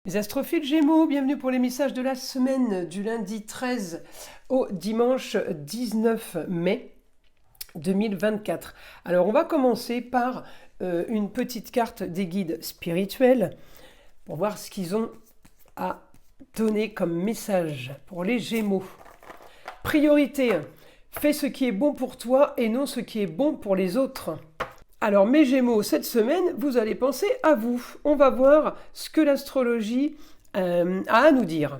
Les astrophiles Gémeaux, bienvenue pour les messages de la semaine du lundi 13 au dimanche 19 mai 2024. Alors on va commencer par une petite carte des guides spirituels pour voir ce qu'ils ont à donner comme message pour les Gémeaux. Priorité, fais ce qui est bon pour toi et non ce qui est bon pour les autres. Alors mes Gémeaux, cette semaine, vous allez penser à vous. On va voir ce que l'astrologie a à nous dire.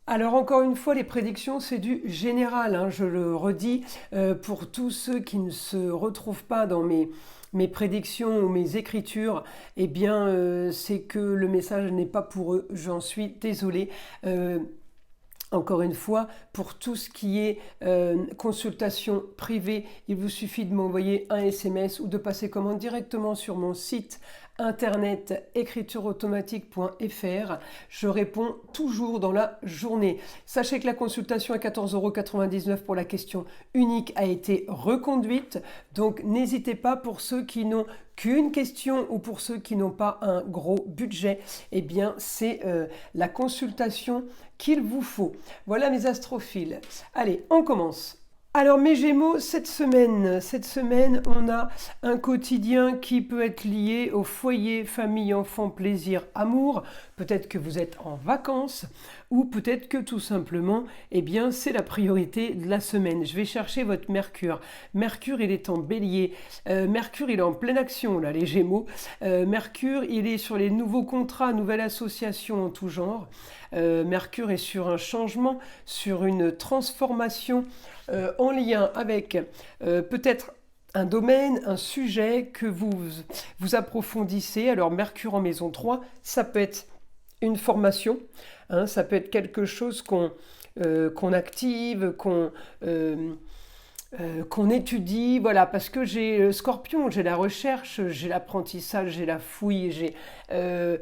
Alors encore une fois, les prédictions, c'est du général, hein, je le redis, pour tous ceux qui ne se retrouvent pas dans mes prédictions ou mes écritures, eh bien c'est que le message n'est pas pour eux, j'en suis désolée. Encore une fois, pour tout ce qui est consultation privée, il vous suffit de m'envoyer un SMS ou de passer commande directement sur mon site internet écritureautomatique.fr. Je réponds toujours dans la journée. Sachez que la consultation à 14,99 € pour la question unique a été reconduite. Donc n'hésitez pas, pour ceux qui n'ont qu'une question ou pour ceux qui n'ont pas un gros budget, eh bien c'est la consultation qu'il vous faut. Voilà mes astrophiles. Allez, on commence. Alors mes Gémeaux, cette semaine, on a un quotidien qui peut être lié au foyer, famille, enfant, plaisir, amour. Peut-être que vous êtes en vacances ou peut-être que tout simplement, eh bien, c'est la priorité de la semaine. Je vais chercher votre Mercure. Mercure, il est en Bélier. Mercure, il est en pleine action, là, les Gémeaux. Mercure, il est sur les nouveaux contrats, nouvelles associations en tout genre. Mercure est sur un changement, sur une transformation en lien avec peut-être un domaine, un sujet que vous approfondissez. Alors Mercure en maison 3, ça peut être une formation, hein, ça peut être quelque chose qu'on active, qu'on étudie, voilà, parce que j'ai Scorpion, j'ai la recherche, j'ai l'apprentissage, j'ai la fouille, on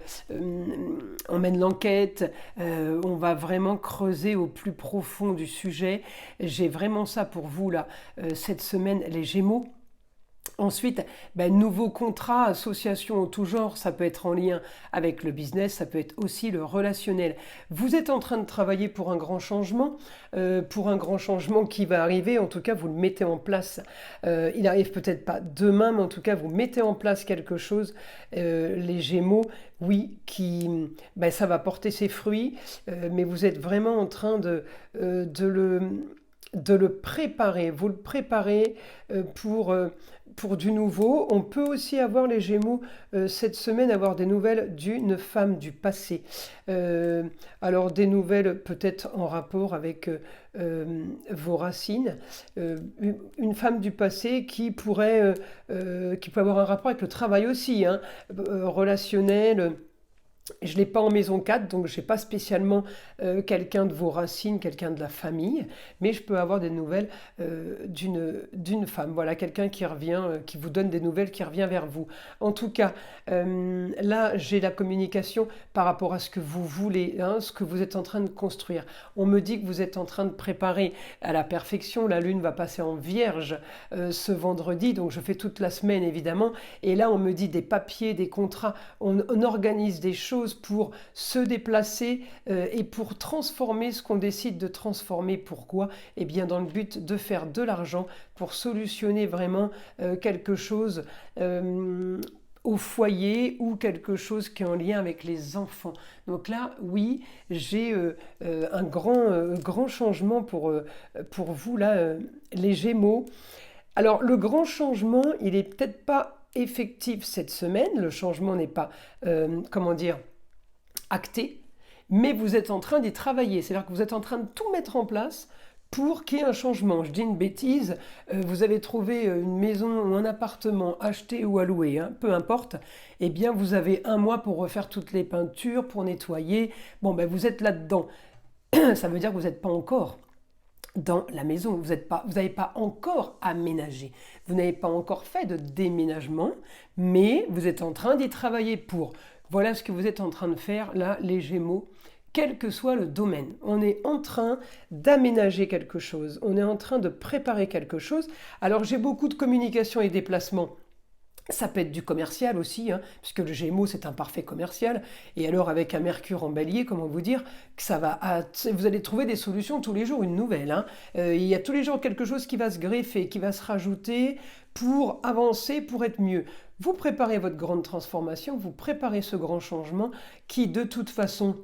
mène l'enquête, on va vraiment creuser au plus profond du sujet. J'ai vraiment ça pour vous là, cette semaine, les Gémeaux. Ensuite, nouveaux contrats, associations en tout genre, ça peut être en lien avec le business, ça peut être aussi le relationnel. Vous êtes en train de travailler pour un grand changement qui va arriver, en tout cas vous le mettez en place. Il arrive peut-être pas demain, mais en tout cas vous mettez en place quelque chose, les Gémeaux, oui, ça va porter ses fruits, mais vous êtes vraiment en train de le préparer. Vous le préparez pour du nouveau. On peut aussi avoir, les Gémeaux, cette semaine, avoir des nouvelles d'une femme du passé. Alors des nouvelles peut-être en rapport avec vos racines. Une femme du passé qui pourrait avoir un rapport avec le travail aussi, hein, relationnel. Je ne l'ai pas en maison 4, donc je n'ai pas spécialement quelqu'un de vos racines, quelqu'un de la famille, mais je peux avoir des nouvelles d'une femme. Voilà, quelqu'un qui revient, qui vous donne des nouvelles, qui revient vers vous. En tout cas, là, j'ai la communication par rapport à ce que vous voulez, hein, ce que vous êtes en train de construire. On me dit que vous êtes en train de préparer à la perfection. La Lune va passer en Vierge ce vendredi, donc je fais toute la semaine, évidemment. Et là, on me dit des papiers, des contrats, on organise des choses pour se déplacer et pour transformer ce qu'on décide de transformer. Pourquoi ? Eh bien dans le but de faire de l'argent, pour solutionner vraiment quelque chose au foyer ou quelque chose qui est en lien avec les enfants. Donc là, oui, j'ai un grand changement pour vous, là, les Gémeaux. Alors le grand changement, il n'est peut-être pas effectif cette semaine, le changement n'est pas, acté, mais vous êtes en train d'y travailler, c'est-à-dire que vous êtes en train de tout mettre en place pour qu'il y ait un changement. Je dis une bêtise, vous avez trouvé une maison ou un appartement acheté ou à louer, hein, peu importe, eh bien vous avez un mois pour refaire toutes les peintures, pour nettoyer, vous êtes là-dedans. Ça veut dire que vous n'êtes pas encore dans la maison, vous n'avez pas encore aménagé, vous n'avez pas encore fait de déménagement, mais vous êtes en train d'y travailler pour. Voilà ce que vous êtes en train de faire là, les Gémeaux, quel que soit le domaine. On est en train d'aménager quelque chose, on est en train de préparer quelque chose. Alors j'ai beaucoup de communication et déplacements Ça peut être du commercial aussi, hein, puisque le Gémeaux c'est un parfait commercial. Et alors avec un Mercure en Bélier, comment vous dire que ça va, vous allez trouver des solutions tous les jours, une nouvelle. Hein. Il y a tous les jours quelque chose qui va se greffer, qui va se rajouter pour avancer, pour être mieux. Vous préparez votre grande transformation, vous préparez ce grand changement qui de toute façon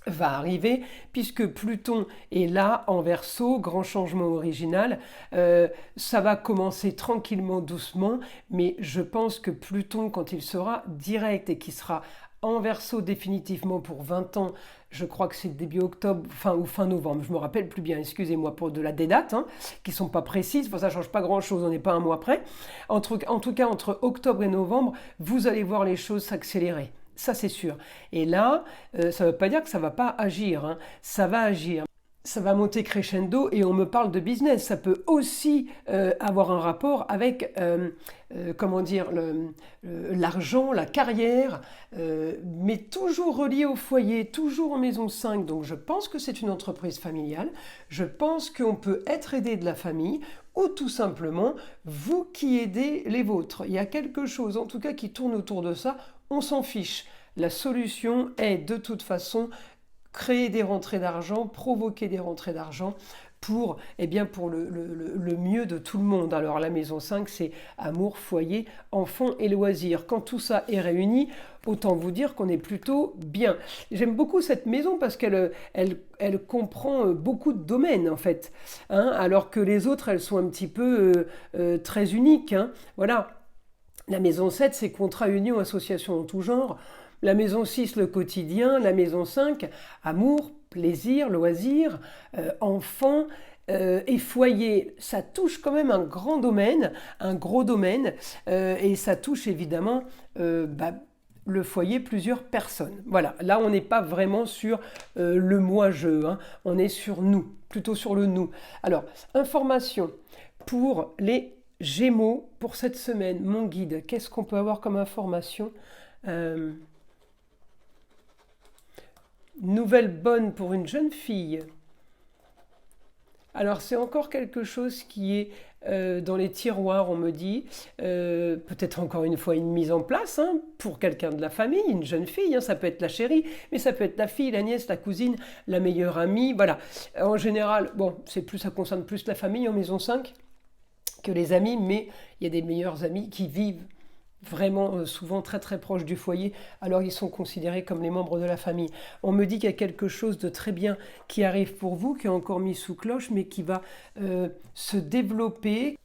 va arriver, puisque Pluton est là en Verseau, grand changement original. Ça va commencer tranquillement, doucement, mais je pense que Pluton, quand il sera direct et qu'il sera en Verseau définitivement pour 20 ans, je crois que c'est début octobre, ou fin novembre, je me rappelle plus bien, excusez-moi pour de la des dates, hein, qui sont pas précises, ça change pas grand-chose, on n'est pas un mois près. En tout cas, entre octobre et novembre, vous allez voir les choses s'accélérer. Ça, c'est sûr. Et là, ça ne veut pas dire que ça ne va pas agir. Hein. Ça va agir. Ça va monter crescendo et on me parle de business. Ça peut aussi avoir un rapport avec, comment dire, l'argent, la carrière, mais toujours relié au foyer, toujours en maison 5. Donc je pense que c'est une entreprise familiale. Je pense qu'on peut être aidé de la famille ou tout simplement vous qui aidez les vôtres. Il y a quelque chose, en tout cas, qui tourne autour de ça. On s'en fiche. La solution est de toute façon créer des rentrées d'argent, provoquer des rentrées d'argent pour, pour le mieux de tout le monde. Alors la maison 5, c'est amour, foyer, enfants et loisirs. Quand tout ça est réuni, autant vous dire qu'on est plutôt bien. J'aime beaucoup cette maison parce elle comprend beaucoup de domaines en fait, hein, alors que les autres, elles sont un petit peu très uniques. Hein. Voilà. La maison 7, c'est contrat, union, association en tout genre. La maison 6, le quotidien. La maison 5, amour, plaisir, loisir, enfants et foyer. Ça touche quand même un grand domaine, un gros domaine. Et ça touche évidemment le foyer, plusieurs personnes. Voilà, là on n'est pas vraiment sur le moi-je, hein. On est sur nous, plutôt sur le nous. Alors, information pour les Gémeaux pour cette semaine, mon guide, qu'est-ce qu'on peut avoir comme information? Nouvelle bonne pour une jeune fille. Alors c'est encore quelque chose qui est dans les tiroirs, on me dit, peut-être encore une fois une mise en place hein, pour quelqu'un de la famille, une jeune fille, hein, ça peut être la chérie, mais ça peut être la fille, la nièce, la cousine, la meilleure amie, voilà. En général, bon, ça concerne plus la famille en maison 5 que les amis, mais il y a des meilleurs amis qui vivent vraiment souvent très très proches du foyer, alors ils sont considérés comme les membres de la famille. On me dit qu'il y a quelque chose de très bien qui arrive pour vous, qui est encore mis sous cloche, mais qui va se développer.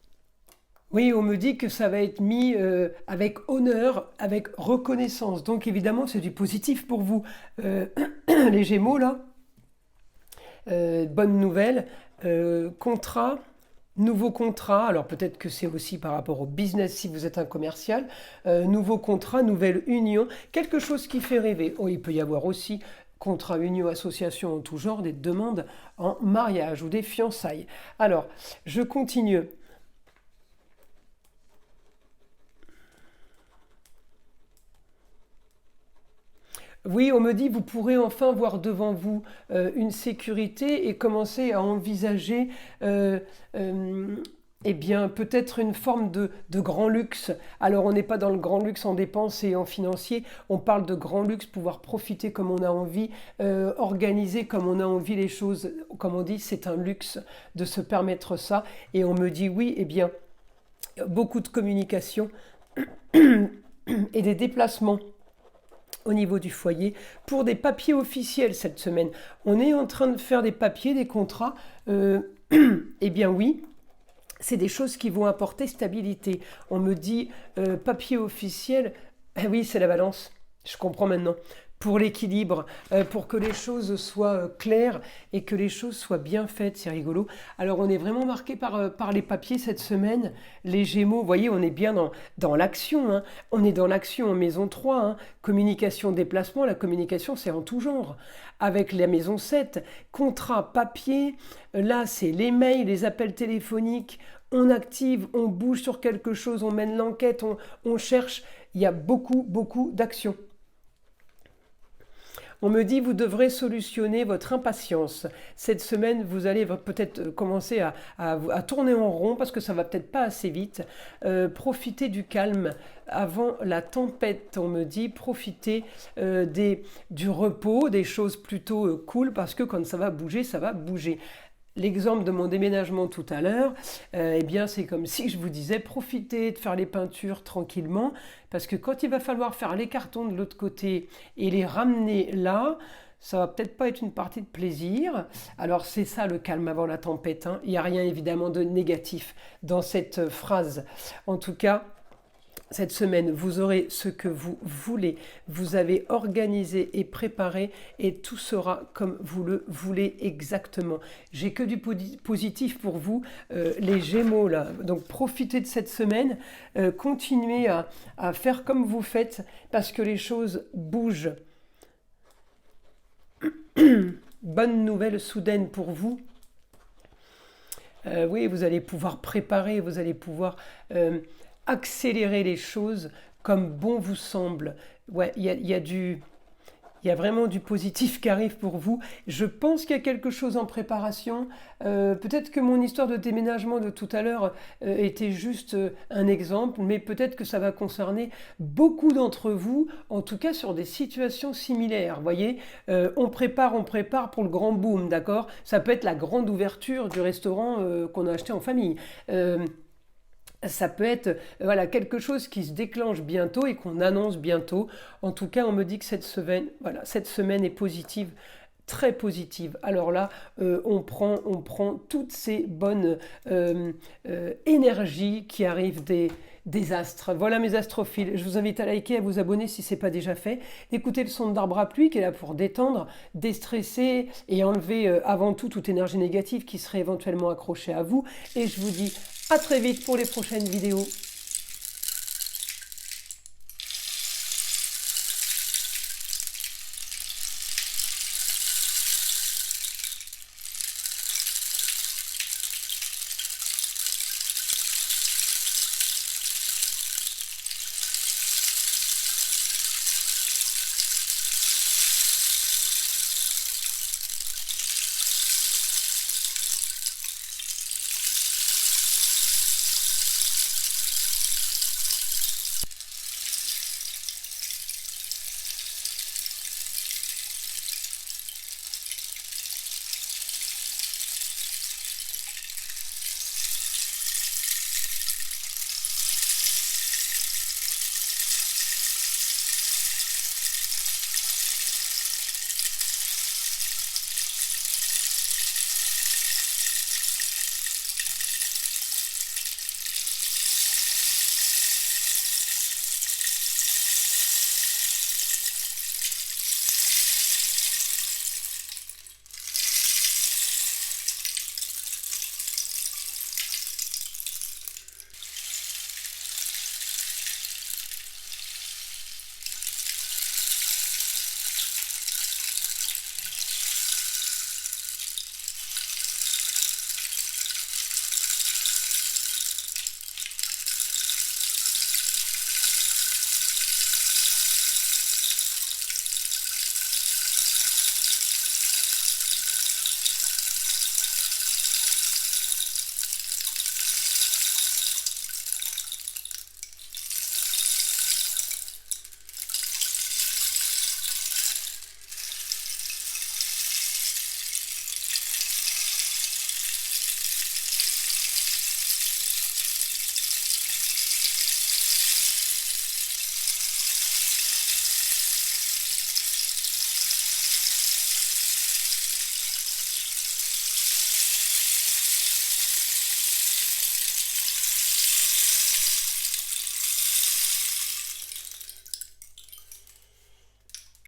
Oui, on me dit que ça va être mis avec honneur, avec reconnaissance. Donc évidemment, c'est du positif pour vous. Les Gémeaux, là, bonne nouvelle, contrat. Nouveau contrat, alors peut-être que c'est aussi par rapport au business si vous êtes un commercial, nouveau contrat, nouvelle union, quelque chose qui fait rêver. Oh, il peut y avoir aussi contrat, union, association en tout genre, des demandes en mariage ou des fiançailles. Alors, je continue. Oui, on me dit, vous pourrez enfin voir devant vous une sécurité et commencer à envisager peut-être une forme de grand luxe. Alors, on n'est pas dans le grand luxe en dépenses et en financier, on parle de grand luxe, pouvoir profiter comme on a envie, organiser comme on a envie les choses. Comme on dit, c'est un luxe de se permettre ça. Et on me dit, oui, beaucoup de communication et des déplacements au niveau du foyer, pour des papiers officiels cette semaine. On est en train de faire des papiers, des contrats. Oui, c'est des choses qui vont apporter stabilité. On me dit papier officiel, oui, c'est la balance. Je comprends maintenant. Pour l'équilibre, pour que les choses soient claires et que les choses soient bien faites, c'est rigolo. Alors on est vraiment marqué par les papiers cette semaine, les Gémeaux, vous voyez, on est bien dans l'action, hein. On est dans l'action en maison 3, hein. Communication, déplacement, la communication c'est en tout genre. Avec la maison 7, contrat, papier, là c'est les mails, les appels téléphoniques, on active, on bouge sur quelque chose, on mène l'enquête, on cherche, il y a beaucoup d'actions. On me dit, vous devrez solutionner votre impatience. Cette semaine, vous allez peut-être commencer à tourner en rond parce que ça va peut-être pas assez vite. Profitez du calme avant la tempête. On me dit, profitez du repos, des choses plutôt cool parce que quand ça va bouger, ça va bouger. L'exemple de mon déménagement tout à l'heure, eh bien c'est comme si je vous disais profitez de faire les peintures tranquillement parce que quand il va falloir faire les cartons de l'autre côté et les ramener là, ça va peut-être pas être une partie de plaisir. Alors c'est ça le calme avant la tempête, hein. Il n'y a rien évidemment de négatif dans cette phrase. En tout cas, cette semaine, vous aurez ce que vous voulez. Vous avez organisé et préparé et tout sera comme vous le voulez exactement. J'ai que du positif pour vous, les Gémeaux là. Donc profitez de cette semaine, continuez à faire comme vous faites parce que les choses bougent. Bonne nouvelle soudaine pour vous. Oui, vous allez pouvoir préparer, vous allez pouvoir accélérer les choses comme bon vous semble. Ouais, il y a vraiment du positif qui arrive pour vous. Je pense qu'il y a quelque chose en préparation. Peut-être que mon histoire de déménagement de tout à l'heure était juste un exemple, mais peut-être que ça va concerner beaucoup d'entre vous, en tout cas sur des situations similaires. Vous voyez, on prépare pour le grand boom, d'accord? Ça peut être la grande ouverture du restaurant qu'on a acheté en famille. Ça peut être voilà, quelque chose qui se déclenche bientôt et qu'on annonce bientôt. En tout cas, on me dit que cette semaine est positive, très positive. Alors là, on prend toutes ces bonnes énergies qui arrivent des astres. Voilà mes astrophiles. Je vous invite à liker, à vous abonner si ce n'est pas déjà fait. Écoutez le son d'arbre à pluie qui est là pour détendre, déstresser et enlever avant tout toute énergie négative qui serait éventuellement accrochée à vous. Et je vous dis à très vite pour les prochaines vidéos.